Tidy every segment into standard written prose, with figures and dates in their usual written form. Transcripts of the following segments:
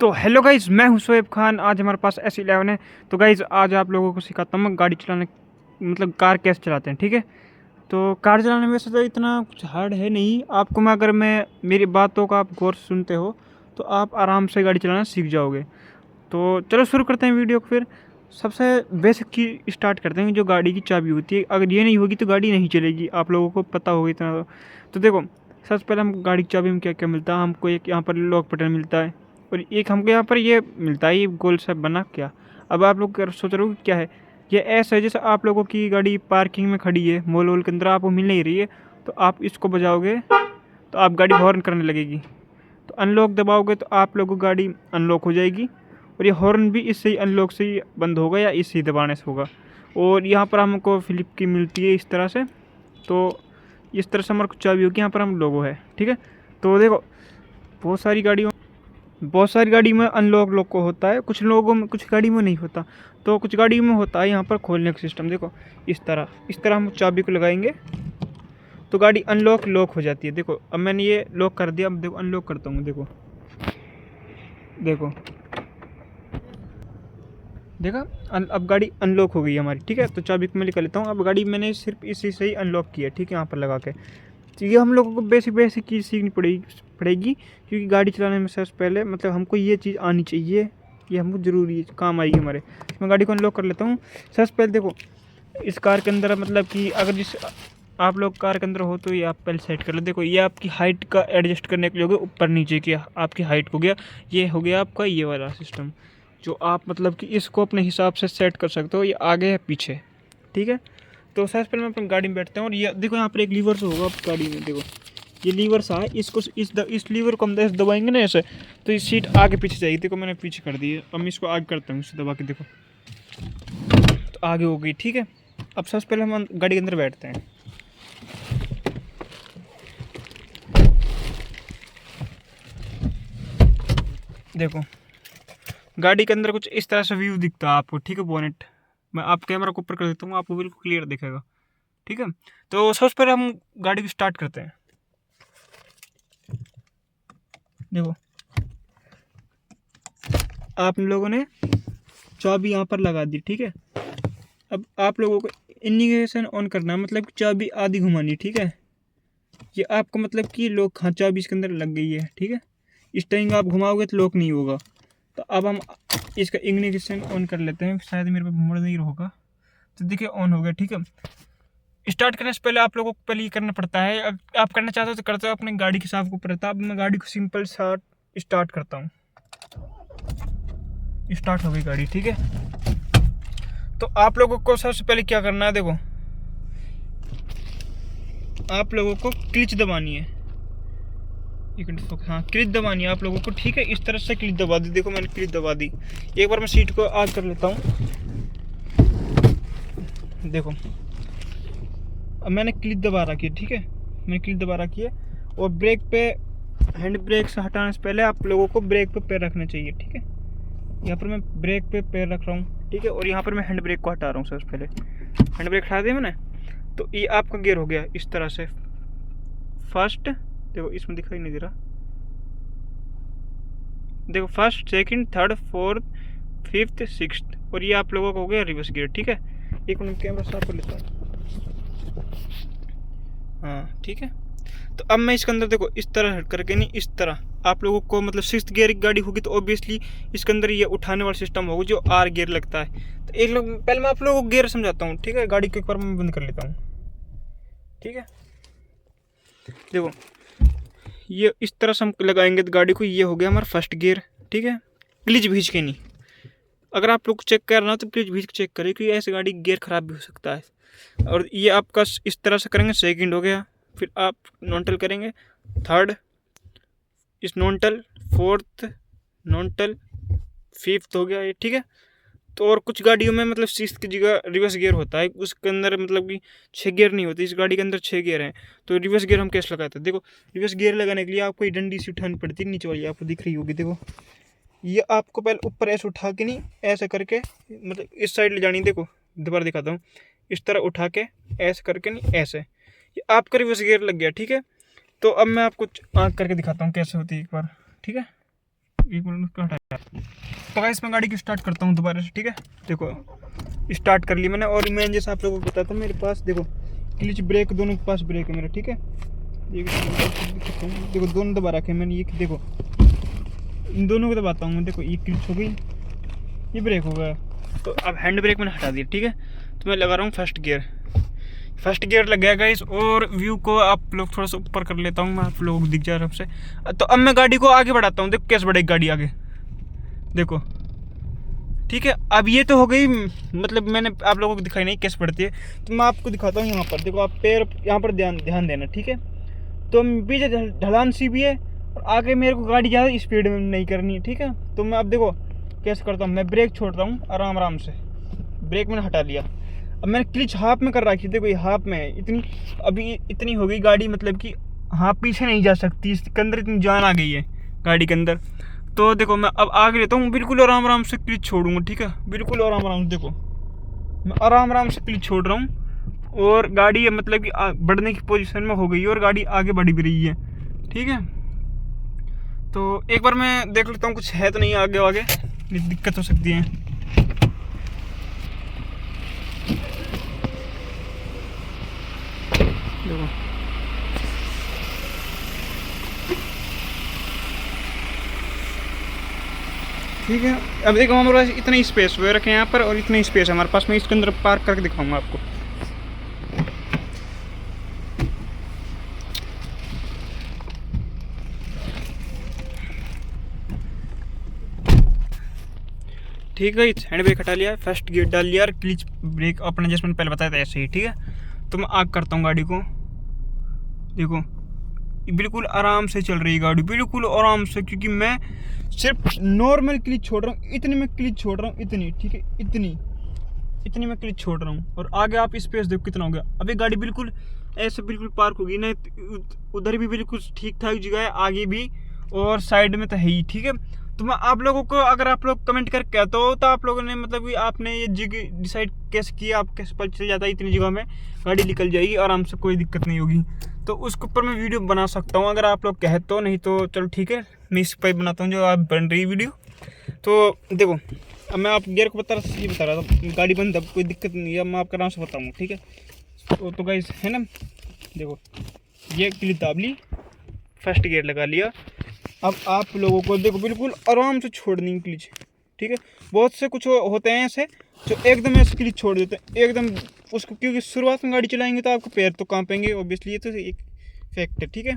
तो hello guys, मैं हूं शोएब खान। आज हमारे पास S11 है। तो गाइज आज आप लोगों को सिखाता हूँ गाड़ी चलाने, मतलब कार कैसे चलाते हैं। ठीक है, तो कार चलाने में वैसे तो इतना कुछ हार्ड है नहीं आपको। अगर मैं मेरी बातों का आप गौर से सुनते हो तो आप आराम से गाड़ी चलाना सीख जाओगे। तो चलो शुरू करते हैं वीडियो को। फिर सबसे बेसिक की स्टार्ट करते हैं, जो गाड़ी की चाबी होती है। अगर ये नहीं होगी तो गाड़ी नहीं चलेगी, आप लोगों को पता होगा इतना। तो देखो, सबसे पहले हम गाड़ी की चाबी में क्या क्या मिलता है। हमको एक यहाँ पर लॉक बटन मिलता है, और एक हमको यहाँ पर ये मिलता है, ये गोल सा बना क्या। अब आप लोग सोच रहे हो कि क्या है ये। ऐसा है जैसे आप लोगों की गाड़ी पार्किंग में खड़ी है, मॉल वॉल के अंदर, आपको मिल नहीं रही है, तो आप इसको बजाओगे तो आप गाड़ी हॉर्न करने लगेगी। तो अनलॉक दबाओगे तो आप लोगों की गाड़ी अनलॉक हो जाएगी, और ये हॉर्न भी इससे ही अनलॉक से ही बंद होगा या इससे ही दबाने से होगा। और यहाँ पर हमको फिलिप की मिलती है इस तरह से। तो इस तरह से हमारे को चाबी होगी, यहाँ पर हम लोगो है। ठीक है, तो देखो बहुत सारी गाड़ी में अनलॉक लॉक को होता है, कुछ लोगों में, कुछ गाड़ी में नहीं होता। तो कुछ गाड़ी में होता है यहाँ पर खोलने का सिस्टम। देखो इस तरह हम चाबी को लगाएंगे तो गाड़ी अनलॉक लॉक हो जाती है। देखो अब मैंने ये लॉक कर दिया। अब देखो अनलॉक करता हूँ। देखो देखो देखा, अब गाड़ी अनलॉक हो गई हमारी। ठीक है, तो चाबी को मैं निकाल लेता हूँ। अब गाड़ी मैंने सिर्फ इसी से ही अनलॉक किया। ठीक है, यहाँ पर लगा के। तो ये हम लोगों को बेसिक चीज़ सीखनी पड़ेगी, क्योंकि गाड़ी चलाने में सबसे पहले मतलब हमको ये चीज़ आनी चाहिए, ये हमको ज़रूरी है, काम आएगी हमारे। मैं गाड़ी को अनलॉक कर लेता हूँ। सबसे पहले देखो, इस कार के अंदर मतलब कि अगर जिस आप लोग कार के अंदर हो तो ये आप पहले सेट कर लो। देखो ये आपकी हाइट का एडजस्ट करने के लिए हो गया, ऊपर नीचे की आपकी हाइट हो गया। ये हो गया आपका ये वाला सिस्टम, जो आप मतलब कि इसको अपने हिसाब से सेट कर सकते हो, ये आगे है पीछे। ठीक है, तो सबसे पहले मैं अपनी गाड़ी में बैठते हैं, और ये देखो यहाँ पर एक लीवर होगा आपकी गाड़ी में। देखो ये लीवर सा है, इसको इस लीवर को हम ऐसे दबाएंगे ना ऐसे, तो ये सीट आगे पीछे जाएगी। देखो मैंने पीछे कर दी है, अब मैं इसको आगे करता हूँ, इसे दबा के। देखो तो आगे हो गई। ठीक है, अब सबसे पहले हम गाड़ी के अंदर बैठते हैं। देखो गाड़ी के अंदर कुछ इस तरह से व्यू दिखता है आपको। ठीक है, बोनेट मैं आप कैमरा को ऊपर कर देता हूँ, आपको बिल्कुल क्लियर दिखेगा। ठीक है, तो सबसे पहले हम गाड़ी को स्टार्ट करते हैं। देखो आप लोगों ने चाबी यहाँ पर लगा दी। ठीक है, अब आप लोगों को इंडिकेशन ऑन करना है, मतलब कि चाबी आधी घुमानी। ठीक है, ये आपको मतलब कि लॉक, हाँ चाबी इसके अंदर लग गई है। ठीक है, इस टाइम आप घुमाओगे तो लॉक नहीं होगा। तो अब हम इसका इंडिकेशन ऑन कर लेते हैं, शायद मेरे पे मोड़ नहीं होगा। तो देखिए ऑन हो गया। ठीक है, स्टार्ट करने से पहले आप लोगों को पहले ये करना पड़ता है, आप करना चाहते हो तो करते हो, अपने गाड़ी के हिसाब के ऊपर रहता है। अब मैं गाड़ी को सिंपल स्टार्ट करता हूँ। स्टार्ट हो गई गाड़ी। ठीक है, तो आप लोगों को सबसे पहले क्या करना है, देखो आप लोगों को क्लिच दबानी है। हाँ क्लिच दबानी है आप लोगों को। ठीक है, इस तरह से क्लिच दबा दी। देखो मैंने क्लिच दबा दी। एक बार मैं सीट को आग कर लेता हूँ। देखो अब मैंने क्लिच दबा रखी है। ठीक है, मैंने क्लिच दबा रखी है, और ब्रेक पे, हैंड ब्रेक से हटाने से पहले आप लोगों को ब्रेक पे पैर रखना चाहिए। ठीक है, यहाँ पर मैं ब्रेक पे पैर रख रहा हूँ। ठीक है, और यहाँ पर मैं हैंड ब्रेक को हटा रहा हूँ। सबसे पहले हैंड ब्रेक हटा दिया मैंने, तो ये आपका गियर हो गया इस तरह से। फर्स्ट देखो इसमें दिखाई नहीं दे रहा। देखो first, second, third, fourth, fifth, sixth, और ये आप लोगों को हो गया रिवर्स गियर। ठीक है, एक मिनट कैमरा साफ कर लेता हूँ। हाँ ठीक है, तो अब मैं इसके अंदर देखो इस तरह करके, नहीं इस तरह आप लोगों को, मतलब सिक्स्थ गियर की गाड़ी होगी तो ऑब्वियसली इसके अंदर ये उठाने वाला सिस्टम होगा, जो आर गियर लगता है। तो एक लोग पहले मैं आप लोगों को गियर समझाता हूँ। ठीक है, गाड़ी को एक बार मैं बंद कर लेता हूँ। ठीक है, देखो ये इस तरह से हम लगाएंगे तो गाड़ी को, ये हो गया हमारा फर्स्ट गियर। ठीक है, क्लिच भींच के नहीं, अगर आप लोग को चेक करना हो तो क्लिच भींच के चेक करें, क्योंकि ऐसे गाड़ी गियर खराब भी हो सकता है। और ये आपका इस तरह से करेंगे, सेकंड हो गया। फिर आप नॉन्टल करेंगे, थर्ड इस नॉन्टल, फोर्थ नॉन्टल, फिफ्थ हो गया ये। ठीक है, तो और कुछ गाड़ियों में मतलब सिक्स्थ की जगह रिवर्स गियर होता है, उसके अंदर मतलब कि 6 गियर नहीं होती। इस गाड़ी के अंदर 6 गियर हैं। तो रिवर्स गियर हम कैसे लगाते हैं, देखो रिवर्स गियर लगाने के लिए आपको ये डंडी सी उठानी पड़ती है, नीचे वाली आपको दिख रही होगी। देखो ये आपको पहले ऊपर ऐसे उठा के, नहीं ऐसे करके, मतलब इस साइड ले जानी। देखो दोबारा दिखाता हूँ, इस तरह उठा के ऐसे करके, नहीं ऐसे, ये आपका रिवर्स गियर लग गया। ठीक है, तो अब मैं आपको आँख करके दिखाता हूँ कैसे होती है एक बार। ठीक है, एक मिनट उसका हटाया। तो गाइस मैं गाड़ी की स्टार्ट करता हूँ दोबारा से, ठीक है। देखो स्टार्ट कर ली मैंने, और मैं जैसा आप लोगों को बताता हूँ, मेरे पास देखो क्लच ब्रेक दोनों के पास ब्रेक है मेरा, ठीक है। देखो दोनों दबा रखे मैंने, ये देखो इन दोनों को दबाता हूँ मैं, देखो ये क्लच हो गई, ये ब्रेक हो गया। तो अब हैंड ब्रेक मैंने हटा दिया, ठीक है। तो मैं लगा रहा हूँ फर्स्ट गियर लग गया गाइस। और व्यू को आप लोग थोड़ा सा ऊपर कर लेता हूँ मैं, आप लोगों को दिख जा रहा है सबसे। तो अब मैं गाड़ी को आगे बढ़ाता हूँ, देखो कैसे बढ़ेगी गाड़ी आगे, देखो ठीक है। अब ये तो हो गई, मतलब मैंने आप लोगों को दिखाई नहीं कैसे बढ़ती है, तो मैं आपको दिखाता हूँ। यहाँ पर देखो, आप पैर यहाँ पर ध्यान देना, ठीक है। तो पीछे ढलान सी भी है, और आगे मेरे को गाड़ी ज़्यादा स्पीड में नहीं करनी है, ठीक है। तो मैं अब देखो कैसे करता हूँ, मैं ब्रेक छोड़ रहा हूँ आराम से, ब्रेक मैंने हटा लिया। अब मैंने क्लिच हाफ में कर रखी, देखो ये हाफ में है, इतनी अभी इतनी हो गई गाड़ी, मतलब कि हाँ पीछे नहीं जा सकती, इसके अंदर इतनी जान आ गई है गाड़ी के अंदर। तो देखो मैं अब आगे लेता हूँ, बिल्कुल आराम से क्लिच छोड़ूंगा, ठीक है। बिल्कुल आराम से, देखो मैं आराम से क्लिच छोड़ रहा हूँ, और गाड़ी मतलब कि बढ़ने की पोजीशन में हो गई है, और गाड़ी आगे बढ़ भी रही है, ठीक है। तो एक बार मैं देख लेता हूँ कुछ है तो नहीं आगे दिक्कत हो सकती है। देखो ठीक है, अब देखो हमारे पास इतना ही स्पेस हुए रखे हैं यहाँ पर, और इतना ही स्पेस है हमारे पास, मैं इसके अंदर पार्क करके दिखाऊंगा आपको। ठीक है, हैंड ब्रेक हटा लिया, फर्स्ट गियर डाल लिया, और क्लिच ब्रेक अपने जैसे मैंने पहले बताया था ऐसे ही, ठीक है। तो मैं आग करता हूँ गाड़ी को, देखो बिल्कुल आराम से चल रही है गाड़ी, बिल्कुल आराम से, क्योंकि मैं सिर्फ नॉर्मल क्लिच छोड़ रहा हूँ, इतनी मैं क्लिच छोड़ रहा हूँ, इतनी, ठीक है, इतनी मैं क्लिच छोड़ रहा हूँ। और आगे आप स्पेस देखो कितना हो गया। अभी गाड़ी बिल्कुल ऐसे बिल्कुल पार्क होगी ना, उधर भी बिल्कुल ठीक ठाक जगह है, आगे भी और साइड में तो है ही, ठीक है। तो मैं आप लोगों को, अगर आप लोग कमेंट करके कहते हो तो आप लोगों ने मतलब कि आपने ये जगह डिसाइड कैसे किया, आप कैसे पता चल जाता है इतनी जगह में गाड़ी निकल जाएगी आराम से, कोई दिक्कत नहीं होगी। तो उसके ऊपर मैं वीडियो बना सकता हूँ अगर आप लोग कहते हो, नहीं तो चलो ठीक है मैं इस पर बनाता हूँ जो आप बन रही वीडियो। तो देखो अब मैं आप गियर को बता रहा था, गाड़ी बंद, अब कोई दिक्कत नहीं है, मैं आपका नाम से बताऊँगा, ठीक है। तो गाइस है ना, देखो ये क्लिच दाब ली, फर्स्ट गियर लगा लिया। अब आप लोगों को देखो बिल्कुल आराम से छोड़नी है क्लिच, ठीक है। बहुत से कुछ होते हैं ऐसे जो एकदम ऐसे क्लिच छोड़ देते हैं एकदम उसको, क्योंकि शुरुआत में गाड़ी चलाएंगे तो आपको पैर तो कांपेंगे ऑब्वियसली, ये तो एक फैक्ट है, ठीक है।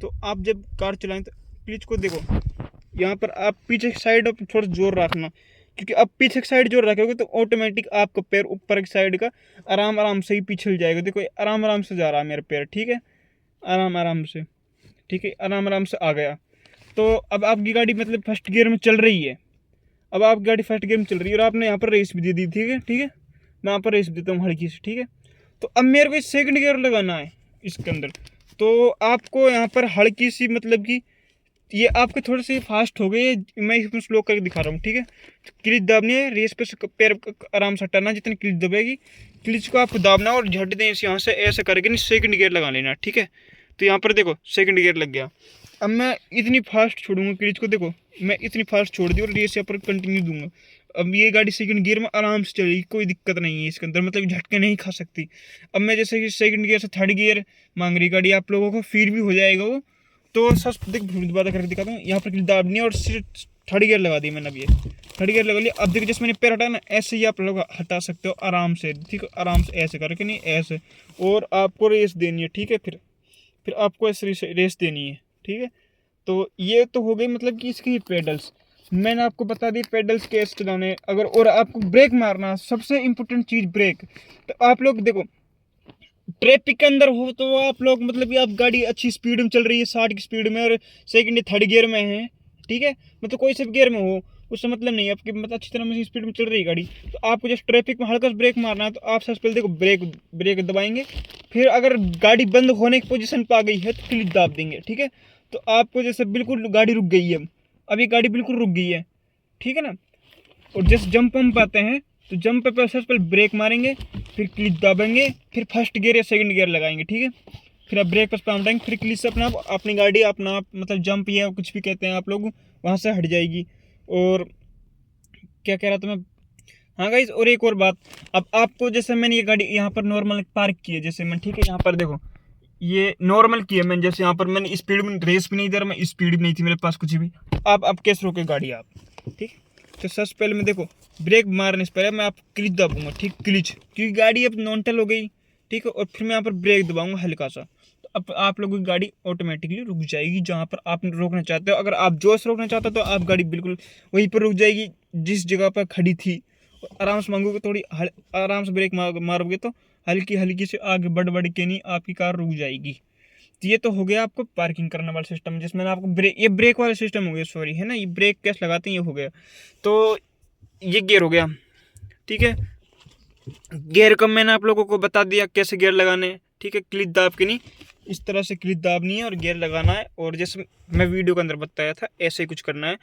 तो आप जब कार चलाएं तो क्लिच को देखो, यहाँ पर आप पीछे की साइड थोड़ा जोर रखना, क्योंकि आप पीछे की साइड जोर रखोगे तो ऑटोमेटिक आपका पैर ऊपर की साइड का आराम से ही पिछल जाएगा। देखो आराम से जा रहा है मेरा पैर, ठीक है, आराम से, ठीक है, आराम से आ गया। तो अब आपकी गाड़ी मतलब फर्स्ट गियर में चल रही है, अब आपकी गाड़ी फर्स्ट गियर में चल रही है, और आपने यहाँ पर रेस भी दे दी, ठीक है, मैं यहाँ पर रेस देता हूँ हल्की से, ठीक है। तो अब मेरे को सेकंड गियर लगाना है इसके अंदर, तो आपको यहाँ पर हल्की सी मतलब कि ये आपके थोड़े से फास्ट हो गए, मैं इसमें स्लो करके दिखा रहा हूँ, ठीक है। तो क्लिच दाबनी है, रेस पे पैर आराम से हटाना, जितनी क्लिच दबेगी क्लिच को आपको दाबना, और झट दें यहाँ से ऐसे करके नहीं सेकंड गियर लगा लेना, ठीक है। तो यहाँ पर देखो सेकंड गियर लग गया। अब मैं इतनी फास्ट छोड़ूंगा क्लिच को, देखो मैं इतनी फास्ट छोड़ दी और रेस यहाँ पर कंटिन्यू दूंगा। अब ये गाड़ी सेकंड गियर में आराम से चलेगी, कोई दिक्कत नहीं है इसके अंदर, मतलब झटके नहीं खा सकती। अब मैं जैसे कि सेकंड गियर से थर्ड गियर मांग रही गाड़ी आप लोगों को, फिर भी हो जाएगा वो। तो सच देख दोबारा करके दिखाता हूँ, यहाँ पर क्लिच दाबनी है और सिर्फ थर्ड गियर लगा दी मैंने, अब ये थर्ड गियर लगा लिया। अब देखो जैसे मैंने पैर हटाया ना, ऐसे ही आप लोग हटा सकते हो आराम से, ठीक है, आराम से ऐसे करके, नहीं ऐसे, और आपको रेस देनी है, ठीक है। फिर आपको ऐसे रेस देनी है, ठीक है। तो ये तो हो गई मतलब कि इसकी पेडल्स, मैंने आपको बता दी पेडल्स कैसे चलाने। अगर और आपको ब्रेक मारना, सबसे इम्पोर्टेंट चीज़ ब्रेक। तो आप लोग देखो ट्रैफिक के अंदर हो तो आप लोग मतलब कि आप गाड़ी अच्छी स्पीड में चल रही है 60 की स्पीड में, और सेकंड थर्ड गियर में है, ठीक है, मतलब कोई से भी गियर में हो उससे मतलब नहीं है, आपकी मतलब अच्छी तरह से स्पीड में चल रही है गाड़ी। तो आपको जब ट्रैफिक में हल्का सा ब्रेक मारना है, तो आप सबसे पहले देखो ब्रेक दबाएंगे, फिर अगर गाड़ी बंद होने की पोजीशन पर आ गई है तो क्लिच दाब देंगे, ठीक है। तो आपको जैसे बिल्कुल गाड़ी रुक गई है, अभी गाड़ी बिल्कुल रुक गई है, ठीक है ना। और जैसे जंप पंप आते हैं तो जंप पे सबसे पहले ब्रेक मारेंगे, फिर क्लिच दाबेंगे, फिर फर्स्ट गियर या सेकंड गियर लगाएंगे, ठीक है। फिर आप ब्रेक पर पाम टाइम, फिर क्लिच से अपना अपनी गाड़ी अपना आप मतलब जंप या कुछ भी कहते हैं आप लोग, वहाँ से हट जाएगी। और क्या कह रहा था मैं, हाँ गाइज, और एक और बात, अब आपको जैसे मैंने ये गाड़ी यहाँ पर नॉर्मल पार्क की है, जैसे मैं, ठीक है, यहाँ पर देखो ये नॉर्मल की है मैंने, जैसे यहाँ पर मैंने स्पीड में रेस भी नहीं दे रहा मैं, स्पीड भी नहीं थी मेरे पास कुछ भी। आप कैसे रोके गाड़ी आप, ठीक। तो सबसे पहले मैं देखो ब्रेक मारने से पहले मैं आप क्लिच दबाऊंगा, ठीक, क्लिच, क्योंकि गाड़ी अब नॉन्टल हो गई, ठीक है। और फिर मैं यहाँ पर ब्रेक दबाऊंगा हल्का सा, तो अब आप लोगों की गाड़ी ऑटोमेटिकली रुक जाएगी जहाँ पर आप रोकना चाहते हो। अगर आप जोर से रोकना चाहते हो तो आप गाड़ी बिल्कुल वहीं पर रुक जाएगी जिस जगह पर खड़ी थी। आराम से मांगोगे, थोड़ी आराम से ब्रेक मारोगे तो हल्की हल्की से आगे बढ़ के नहीं आपकी कार रुक जाएगी। तो ये तो हो गया आपको पार्किंग करने वाला सिस्टम, जिसमें आपको ये ब्रेक वाला सिस्टम हो गया, सॉरी, है ना, ये ब्रेक कैसे लगाते हैं ये हो गया। तो ये गियर हो गया, ठीक है। गियर का मैंने आप लोगों को बता दिया कैसे गियर लगाने, ठीक है। क्लिच दाब के नहीं, इस तरह से क्लिच दाबनी है और गियर लगाना है, और जैसे मैं वीडियो के अंदर बताया था ऐसे ही कुछ करना है।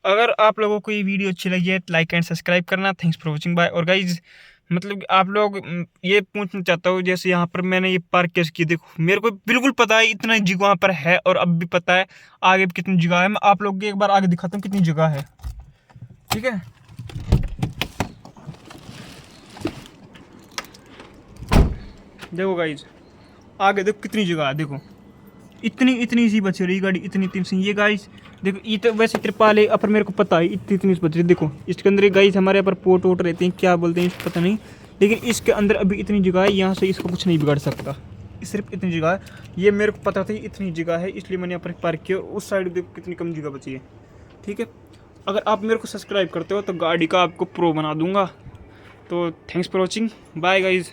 अगर आप लोगों को ये वीडियो अच्छी लगी है तो लाइक एंड सब्सक्राइब करना। Thanks for watching, bye. और गाइज मतलब आप लोग ये पूछना चाहता हूँ, जैसे यहाँ पर मैंने ये पार्क कैसे की, देखो मेरे को बिल्कुल पता है इतना जगह वहाँ पर है, और अब भी पता है आगे भी कितनी जगह है। मैं आप लोग को एक बार आगे दिखाता हूँ कितनी जगह है, ठीक है। देखो गाइज आगे देखो कितनी जगह है, देखो इतनी सी बच रही गाड़ी, इतनी सी। ये गाइज देखो, ये तो वैसे त्रिपाल है पर मेरे को पता है इतनी सी बच रही। देखो इसके अंदर गाइज हमारे यहाँ पर पोट वोट रहते हैं, क्या बोलते हैं इसको पता नहीं, लेकिन इसके अंदर अभी इतनी जगह है, यहाँ से इसको कुछ नहीं बिगाड़ सकता, सिर्फ इतनी जगह है। ये मेरे को पता था इतनी जगह है, इसलिए मैंने यहाँ पर पार्क किया। और उस साइड देखो कितनी कम जगह बची है, ठीक है। अगर आप मेरे को सब्सक्राइब करते हो तो गाड़ी का आपको प्रो बना दूंगा। तो thanks for watching, bye guys.